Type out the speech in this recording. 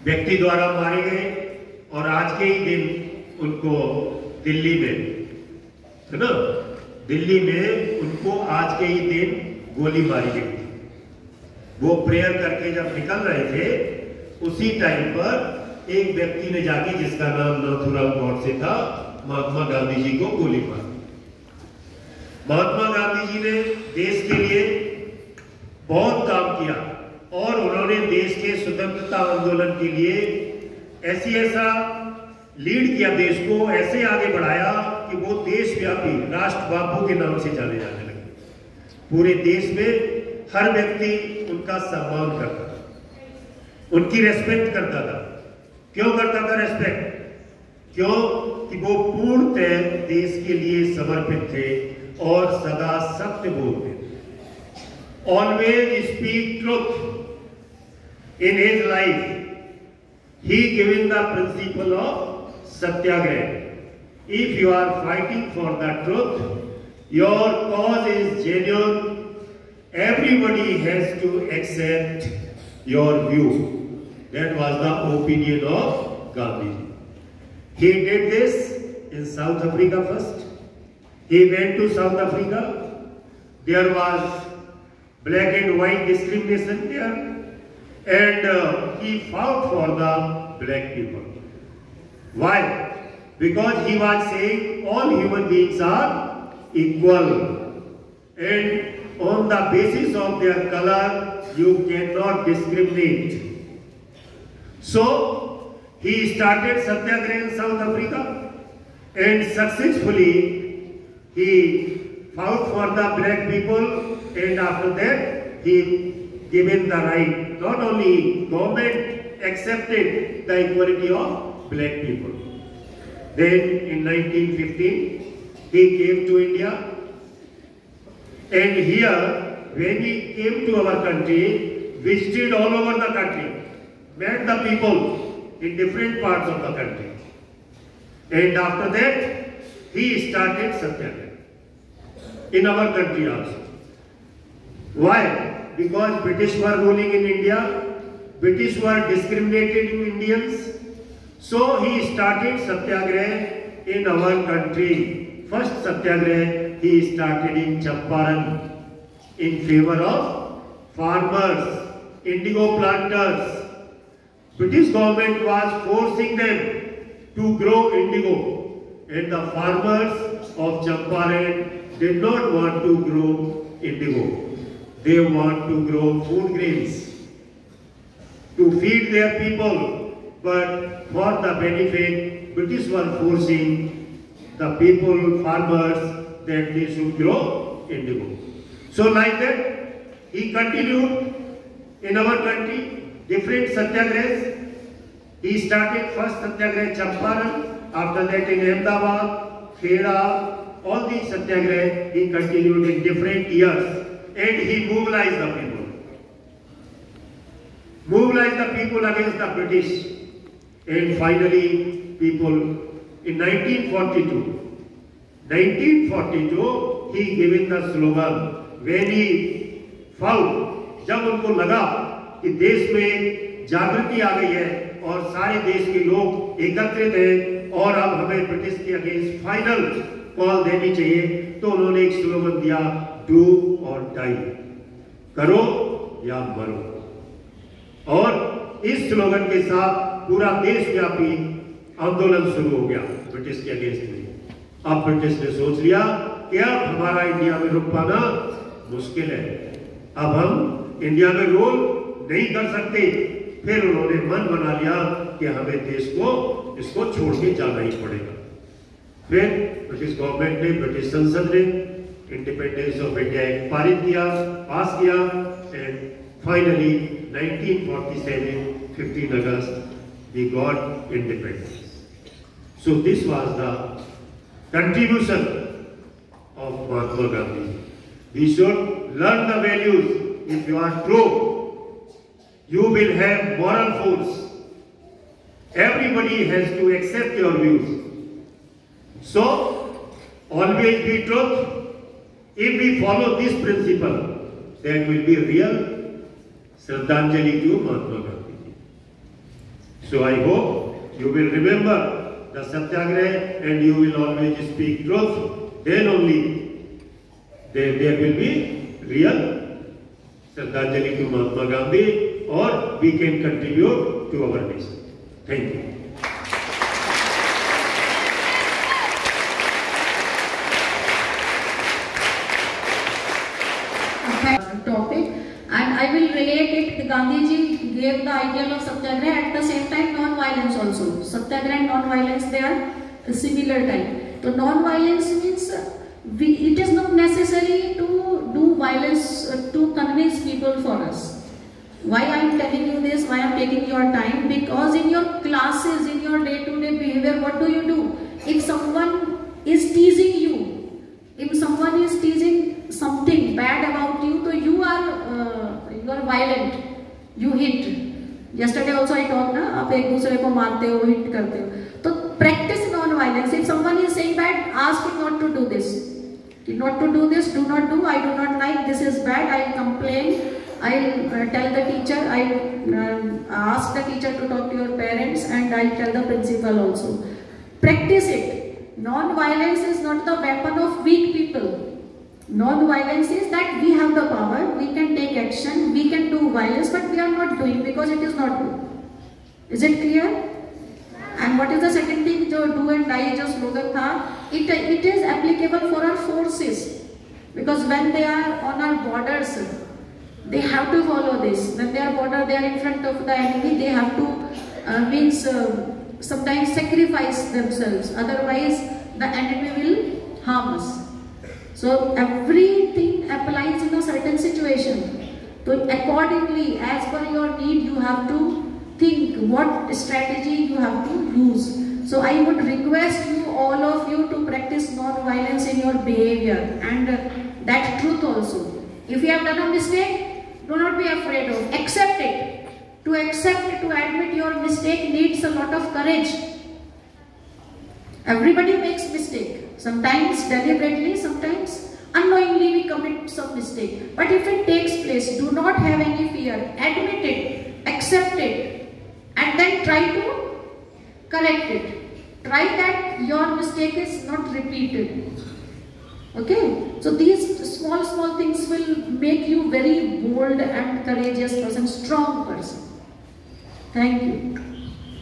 व्यक्ति द्वारा मारे गए और आज के ही दिन उनको दिल्ली में, है ना, दिल्ली में उनको आज के ही दिन गोली मारी गई थी। वो प्रेयर करके जब निकल रहे थे उसी टाइम पर एक व्यक्ति ने जाके, जिसका नाम नाथूराम गॉडसे था, महात्मा गांधी जी को गोली मारी। महात्मा गांधी जी ने देश के लिए बहुत काम किया और उन्होंने देश के स्वतंत्रता आंदोलन के लिए ऐसा लीड किया, देश को ऐसे आगे बढ़ाया कि वो देशव्यापी राष्ट्र बापू के नाम से जाने जाने लगे। पूरे देश में हर व्यक्ति उनका सम्मान करता था, उनकी रेस्पेक्ट करता था। क्यों करता था रेस्पेक्ट? क्यों कि वो पूर्णतः देश के लिए समर्पित थे और सदा सत्य बोलते थे। Always speak truth in his life. He given the principle of Satyagraha. If you are fighting for the truth, your cause is genuine, everybody has to accept your view. That was the opinion of Gandhi. He did this in South Africa first. He went to South Africa. There was black and white discrimination there, and he fought for the black people. Why? Because he was saying all human beings are equal, and on the basis of their color you cannot discriminate. So he started satyagraha in South Africa, and successfully he fought for the black people, and after that he given the right. Not only government accepted the equality of black people. Then in 1915 he came to India. And here, when he came to our country, visited all over the country, met the people in different parts of the country. And after that, he started satyagraha in our country also. Why? Because British were ruling in India, British were discriminated in Indians. So he started satyagraha in our country. First satyagraha he started in Champaran in favor of farmers, indigo planters. British government was forcing them to grow indigo, and the farmers of Champaran did not want to grow indigo. They want to grow food grains to feed their people, but for the benefit, British were forcing the people, farmers, that they should grow indigo. So like that, he continued in our country different satyagrahas. He started first satyagraha Champaran, after that in Ahmedabad, Kheda, all these satyagrahas he continued in different years, and he mobilized the people. Mobilized the people against the British, and finally people in 1942 he given the slogan when he found, जब उनको लगा कि देश में जागृति आ गई है और सारे देश के लोग एकत्रित हैं और अब हमें ब्रिटिश के अगेंस्ट फाइनल कॉल देनी चाहिए, तो उन्होंने एक स्लोगन दिया, डू और डाई, करो या मरो। और इस स्लोगन के साथ पूरा देशव्यापी आंदोलन शुरू हो गया ब्रिटिश के अगेंस्ट में। अब ब्रिटिश ने सोच लिया कि अब हमारा इंडिया में रुक पाना मुश्किल है, अब हम इंडिया में रूल नहीं कर सकते। फिर उन्होंने मन बना लिया कि हमें देश को इसको छोड़ के जाना ही पड़ेगा। फिर ब्रिटिश गवर्नमेंट ने, ब्रिटिश संसद ने इंडिपेंडेंस ऑफ इंडिया एक्ट पारित किया, पास किया, एंड फाइनली 1947 15 अगस्त we got independence. So this was the contribution of Mahatma Gandhi. We should learn the values. If you are true, you will have moral force. Everybody has to accept your views. So, always be truth. If we follow this principle, that will be real श्रद्धांजलि to Mahatma Gandhi ji. So I hope you will remember the Satyagraha and you will always speak truth. Then only there will be real Shraddhanjali to Mahatma Gandhi, or we can contribute to our nation. Thank you. Topic, and I will relate it. Gandhiji gave the ideal of Satyagraha, at the same time non-violence also. Satyagraha and non-violence, they are a similar type. So non-violence means it is not necessary to do violence to convince people for us. Why I am telling you this, why I am taking your time? Because in your classes, in your day-to-day behavior, what do? If someone is teasing you, if someone is teasing something bad about you, so you are violent, you hit. Yesterday also I talked, na, आप एक दूसरे को मारते हो, hit करते हो. तो practice non-violence. If someone is saying bad, ask him not to do this. Not to do this, do not do, I do not like, this is bad, I will complain, I will tell the teacher, I will ask the teacher to talk to your parents, and I will tell the principal also. Practice it. Non-violence is not the weapon of weak people. Non-violence is that we have the power, we can take action, we can do violence, but we are not doing because it is not good. Is it clear? And what is the second thing, जो do and die जो slogan था, it is applicable for our forces, because when they are on our borders, they have to follow this. When they are border, they are in front of the enemy, they have to sometimes sacrifice themselves. Otherwise, the enemy will harm us. So everything applies in a certain situation. So accordingly, as per your need, you have to think what strategy you have to use. So I would request you, all of you, to practice non-violence in your behavior, and that truth also. If you have done a mistake, do not be afraid of. Accept it. To accept, to admit your mistake needs a lot of courage. Everybody makes mistake. Sometimes deliberately, sometimes unknowingly we commit some mistake. But if it takes place, do not have any fear. Admit it, accept it, and then try to correct it. Try that your mistake is not repeated. Okay? So these small things will make you very bold and courageous person, strong person. Thank you.